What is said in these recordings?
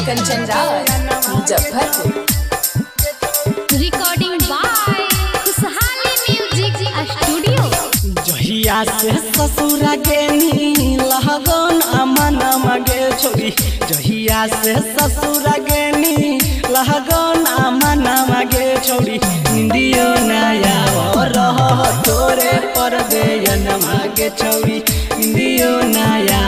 Kanchan Raj Muzaffarpur. Recording by Khushhali music studio. जहिया से ससुरा गेनी लगन अमन मगे छोड़ी, जहिया से ससुरा गेनी लगन अमन मगे छोड़ी। इंदियो नया रह तोरे पर देयन मागे छोड़ी, इंदियो नया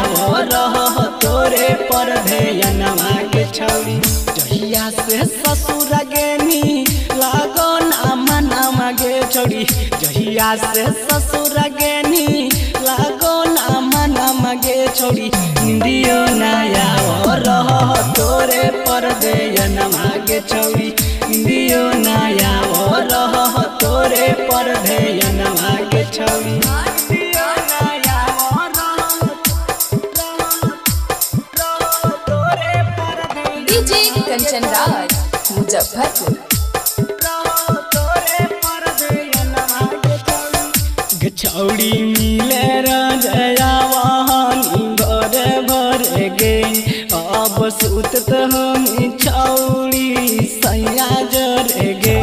रह तोरे पर देयन मागे छोड़ी। जहिया से ससुरा गेनी लगन अमन मगे छोड़ी, जहिया से ससुरा गेनी लगन अमन मगे छोड़ी। इंदियो नया रह तोरे पर देयन मागे छोड़ी, इंदियो नया रह तोरे पर देयन मागे छोड़ी। डीजे कंचन राज मुजफ्फरपुर। छौड़ी मिले रजया वहानी घरे भरे गे, अब सुतत हम छौड़ी सैया जरे गे,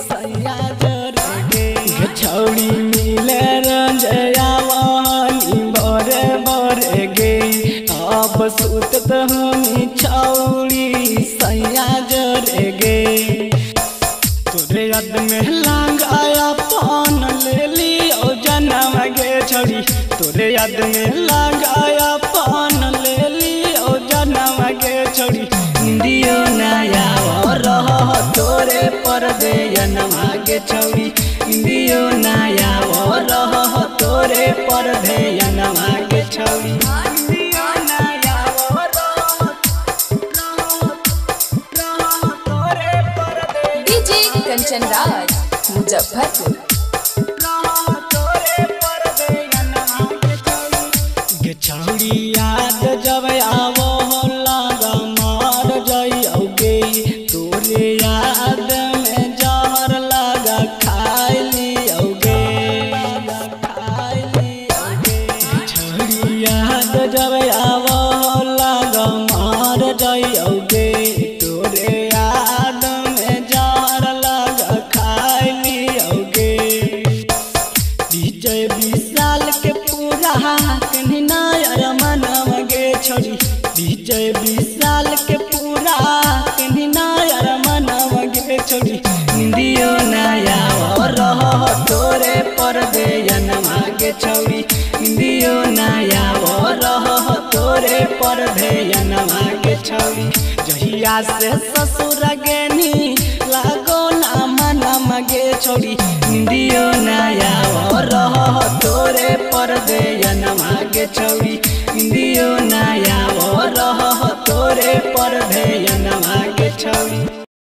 सैया जरे गे। छौड़ी मिले रजया वहानी भरे भरे गे, अब सुतत हम छौड़ी सैया जरे गे। तोरे याद में लांग आया पान ले ली ओ जनम गे छोड़ी, तोरे याद में लांग आया पान ले ली ओ जनम गे छोड़ी। इंदियो नया रह तोरे पर देयन मागे छोड़ी, इंदियो नया रह तोरे पर देयन मागे छोड़ी। कंचन राज मुजफ्फरपुर। छौड़ी याद जब आवो लगा मार जाइयोगे, तोरे याद में जहर लगा खाई लियोगे, छौड़ी याद जब आवो लगा मार जाइयोगे, तोरे याद में जहर लगा खाई लियोगे। विजय विशाल के पूरा नायर मन मगे छोड़ी, विजय विशाल के पूरा नायर मन मगे छोड़ी। इंदियो नया रह तोरे पर देयन मागे छोड़ी, इंदियो नया रह तोरे पर देयन मागे छोड़ी। जहिया से ससुर गेनी लगन अमन मगे छोड़ी, इंदियो नया रह तोरे पर देयन मागे छोड़ी, इंदियो नया रह तोरे पर देयन मागे छोड़ी।